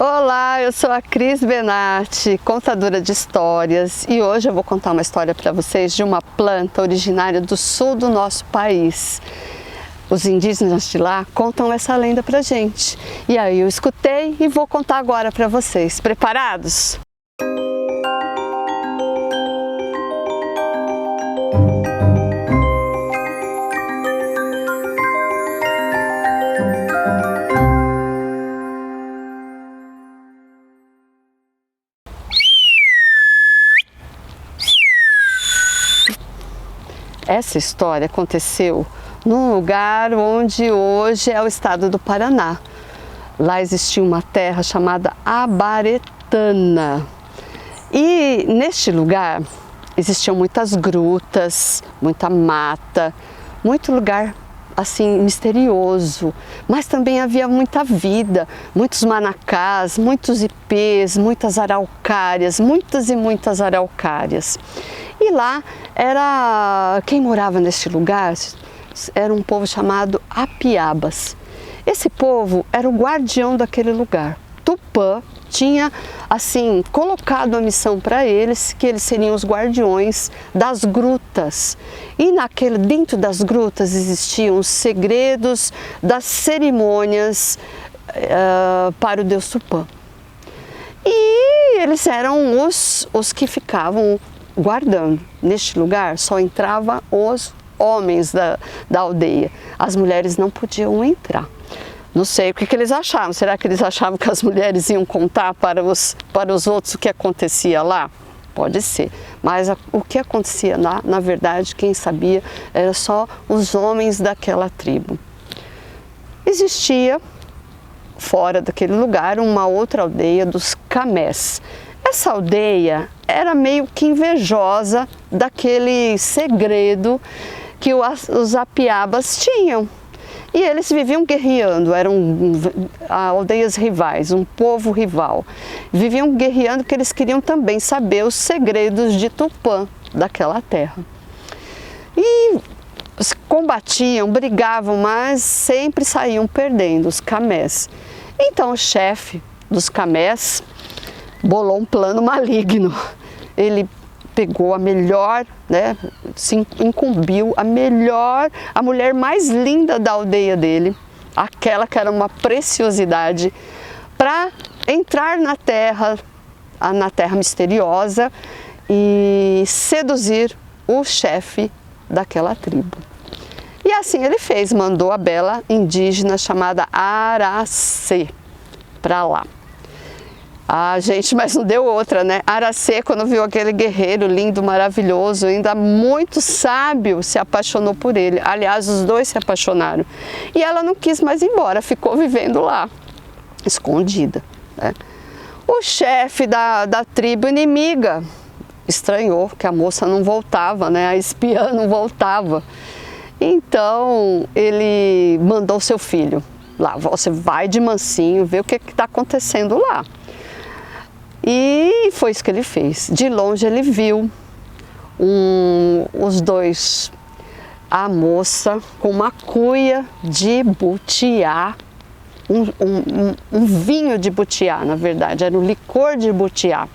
Olá, eu sou a Cris Benatti, contadora de histórias, e hoje eu vou contar uma história para vocês de uma planta originária do sul do nosso país. Os indígenas de lá contam essa lenda pra gente. E aí eu escutei e vou contar agora para vocês. Preparados? Essa história aconteceu num lugar onde hoje é o estado do Paraná. Lá existia uma terra chamada Abaretana. E neste lugar existiam muitas grutas, muita mata, muito lugar assim misterioso, mas também havia muita vida, muitos manacás, muitos ipês, muitas araucárias, muitas e muitas araucárias. E lá quem morava neste lugar era um povo chamado Apiabas. Esse povo era o guardião daquele lugar. Tupã tinha assim colocado a missão para eles, que eles seriam os guardiões das grutas. E dentro das grutas existiam os segredos das cerimônias para o deus Tupã. E eles eram os que ficavam guardando. Neste lugar só entravam os homens da aldeia. As mulheres não podiam entrar. Não sei o que eles achavam. Será que eles achavam que as mulheres iam contar para os outros o que acontecia lá? Pode ser. Mas o que acontecia lá, na verdade, quem sabia era só os homens daquela tribo. Existia, fora daquele lugar, uma outra aldeia dos Camés. Essa aldeia era meio que invejosa daquele segredo que os Apiabas tinham. E eles viviam guerreando, eram aldeias rivais, um povo rival. Viviam guerreando porque eles queriam também saber os segredos de Tupã, daquela terra. E combatiam, brigavam, mas sempre saíam perdendo, os Camés. Então o chefe dos Camés bolou um plano maligno. Ele pegou a melhor, se incumbiu a mulher mais linda da aldeia dele, aquela que era uma preciosidade, para entrar na terra misteriosa e seduzir o chefe daquela tribo. E assim ele fez, mandou a bela indígena chamada Aracê para lá. Ah, gente, mas não deu outra, né? Aracê, quando viu aquele guerreiro lindo, maravilhoso, ainda muito sábio, se apaixonou por ele. Aliás, os dois se apaixonaram. E ela não quis mais ir embora, ficou vivendo lá, escondida, né? O chefe da tribo inimiga estranhou que a moça não voltava, né? A espiã não voltava. Então, ele mandou seu filho lá, você vai de mansinho, ver o que está acontecendo lá. E foi isso que ele fez. De longe ele viu os dois, a moça com uma cuia de butiá, um vinho de butiá, na verdade, era um licor de butiá,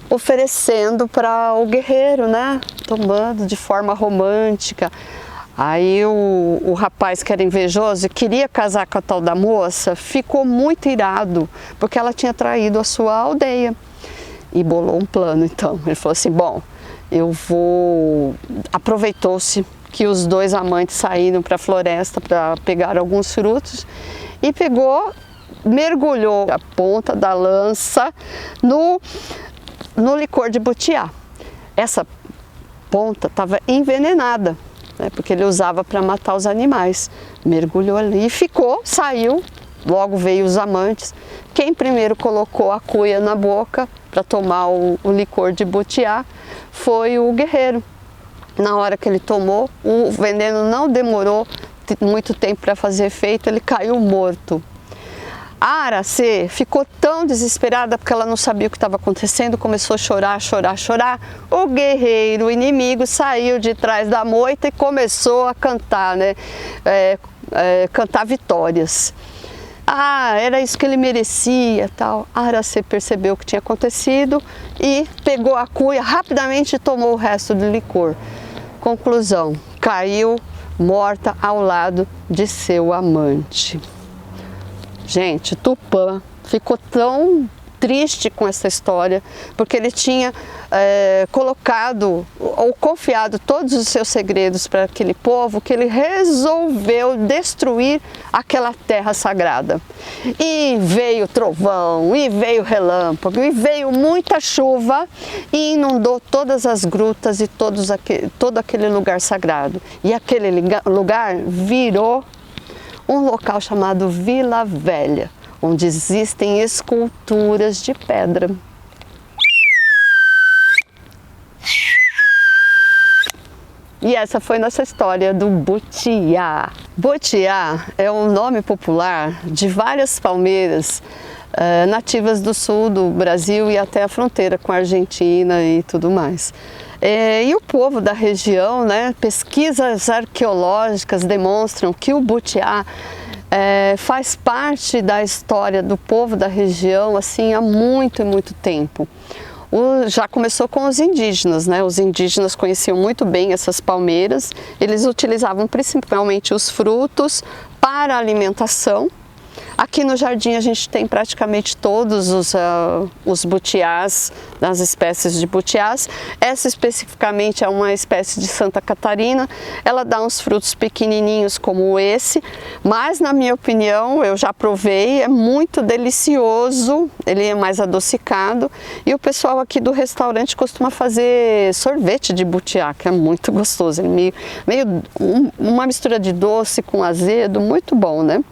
oferecendo para o guerreiro, né? Tomando de forma romântica. Aí o rapaz, que era invejoso e queria casar com a tal da moça, ficou muito irado, porque ela tinha traído a sua aldeia. E bolou um plano, então. Ele falou assim, bom, aproveitou-se que os dois amantes saíram para a floresta para pegar alguns frutos, e mergulhou a ponta da lança no licor de butiá. Essa ponta estava envenenada, porque ele usava para matar os animais. Mergulhou ali e saiu, logo veio os amantes. Quem primeiro colocou a cuia na boca para tomar o licor de butiá foi o guerreiro. Na hora que ele tomou, o veneno não demorou muito tempo para fazer efeito, ele caiu morto. A Aracê ficou tão desesperada porque ela não sabia o que estava acontecendo, começou a chorar, chorar, chorar. O guerreiro inimigo saiu de trás da moita e começou a cantar, cantar vitórias. era isso que ele merecia, tal. Aracê percebeu o que tinha acontecido e pegou a cuia rapidamente e tomou o resto do licor. Conclusão, caiu morta ao lado de seu amante. Gente, Tupã ficou tão triste com essa história, porque ele tinha colocado ou confiado todos os seus segredos para aquele povo, que ele resolveu destruir aquela terra sagrada. E veio trovão, e veio relâmpago, e veio muita chuva e inundou todas as grutas e todo aquele lugar sagrado. E aquele lugar virou um local chamado Vila Velha, onde existem esculturas de pedra. E essa foi nossa história do butiá. Butiá é um nome popular de várias palmeiras nativas do sul do Brasil e até a fronteira com a Argentina e tudo mais. E o povo da região, né, pesquisas arqueológicas demonstram que o butiá faz parte da história do povo da região assim, há muito e muito tempo. Já começou com os indígenas, né? Os indígenas conheciam muito bem essas palmeiras, eles utilizavam principalmente os frutos para alimentação. Aqui no jardim a gente tem praticamente todos os butiás, das espécies de butiás. Essa especificamente é uma espécie de Santa Catarina. Ela dá uns frutos pequenininhos como esse, mas na minha opinião, eu já provei, é muito delicioso, ele é mais adocicado. E o pessoal aqui do restaurante costuma fazer sorvete de butiá, que é muito gostoso. Ele uma mistura de doce com azedo, muito bom, né?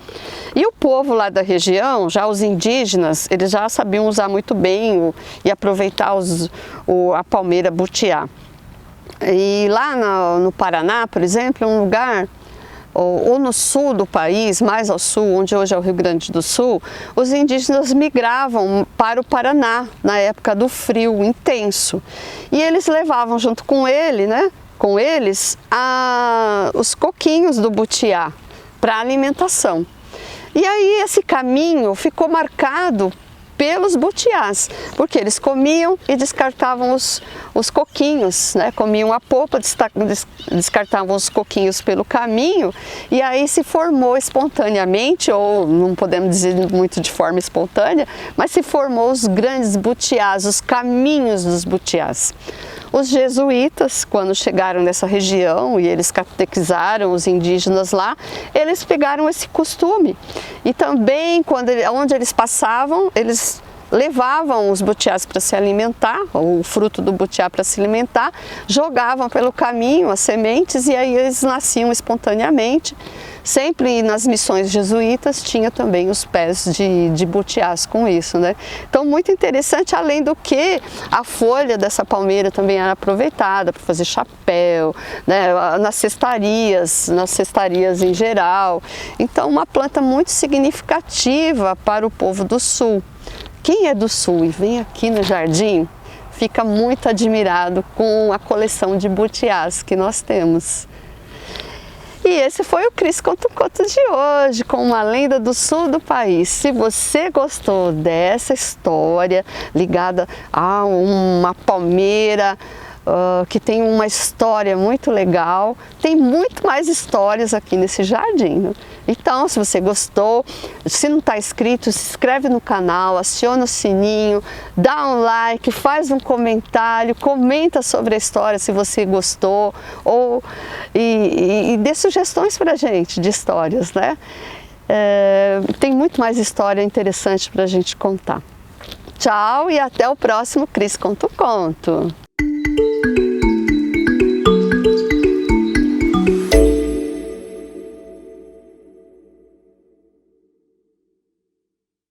E o povo lá da região, já os indígenas, eles já sabiam usar muito bem e aproveitar a palmeira butiá. E lá no Paraná, por exemplo, é um lugar, ou no sul do país, mais ao sul, onde hoje é o Rio Grande do Sul, os indígenas migravam para o Paraná na época do frio intenso. E eles levavam junto com eles os coquinhos do butiá para alimentação. E aí esse caminho ficou marcado pelos butiás, porque eles comiam e descartavam os coquinhos, né? Comiam a polpa, descartavam os coquinhos pelo caminho, e aí se formou espontaneamente, ou não podemos dizer muito de forma espontânea, mas se formou os grandes butiás, os caminhos dos butiás. Os jesuítas, quando chegaram nessa região e eles catequizaram os indígenas lá, eles pegaram esse costume. E também, onde eles passavam, eles levavam os butiás para se alimentar, ou o fruto do butiá para se alimentar, jogavam pelo caminho as sementes e aí eles nasciam espontaneamente. Sempre nas missões jesuítas tinha também os pés de butiás com isso, né? Então muito interessante, além do que a folha dessa palmeira também era aproveitada para fazer chapéu, né? nas cestarias em geral. Então uma planta muito significativa para o povo do sul. Quem é do sul e vem aqui no jardim, fica muito admirado com a coleção de butiás que nós temos. E esse foi o Cris Conta um Conto de hoje, com uma lenda do sul do país. Se você gostou dessa história ligada a uma palmeira, que tem uma história muito legal, tem muito mais histórias aqui nesse jardim. Então, se você gostou, se não está inscrito, se inscreve no canal, aciona o sininho, dá um like, faz um comentário, comenta sobre a história se você gostou, e dê sugestões para a gente de histórias, né? Tem muito mais história interessante para a gente contar. Tchau e até o próximo Cris Conta um Conto.